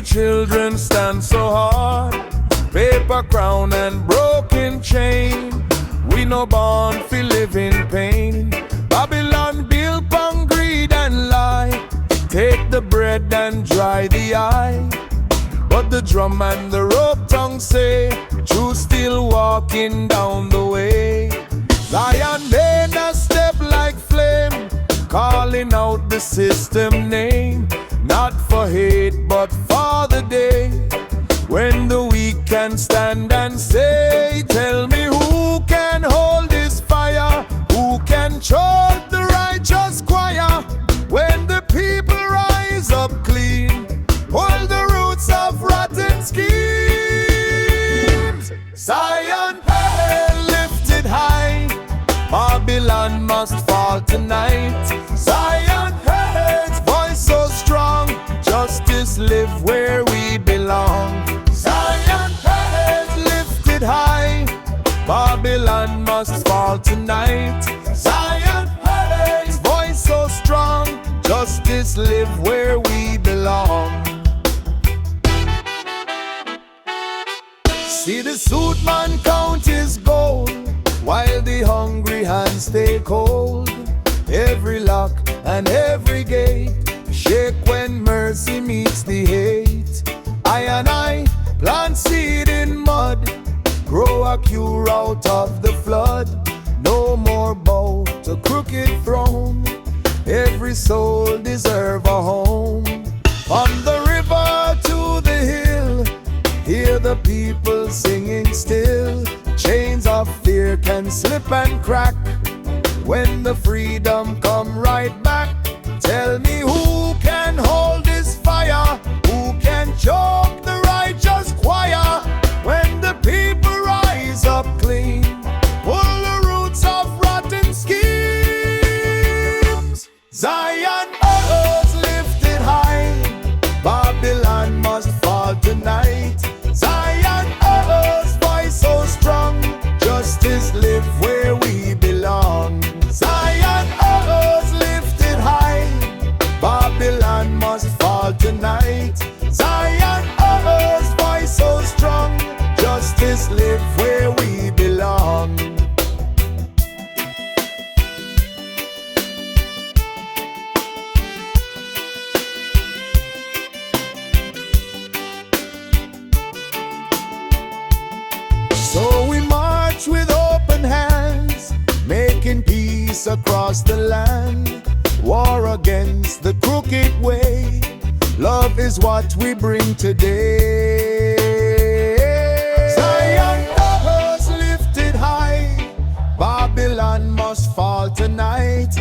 the children stand so hard, paper crown and broken chain. We no born fi live in pain. Babylon built on greed and lie. Take the bread and dry the eye. But the drum and the rope tongue say, truth still walking down the way. Zion made a step like flame, calling out the system name. Not for hate but for the day when the weak can stand and say, tell me who can hold this fire, who can choke the righteous choir. When the people rise up clean, pull the roots of rotten schemes. Zion head lifted high, Babylon must fall tonight. Zion head's voice so strong, justice live where we belong. Zion head lifted high, Babylon must fall tonight. Zion head's voice so strong, justice live where we belong. See the suit man count his gold, while the hungry hands stay cold. Every lock and every gate shake when mercy meets the hate. I and I plant seed in mud, grow a cure out of the flood. No more bow to crooked throne, every soul deserve a home. From the river to the hill, hear the people singing still. Chains of fear can slip and crack when the freedom come right back. Tell me who can hold this fire, who can choke the righteous choir. When the people rise up clean, pull the roots of rotten schemes. Zion earth lifted high, Babylon must fall tonight. Zion earth's voice so strong, justice live where we belong. Zion earth's lifted high, Babylon must fall tonight. Zion earth's voice so strong, justice live where we belong. So we march with open hands, making peace across the land. War against the crooked way, love is what we bring today. Zion earth lifted high, Babylon must fall tonight.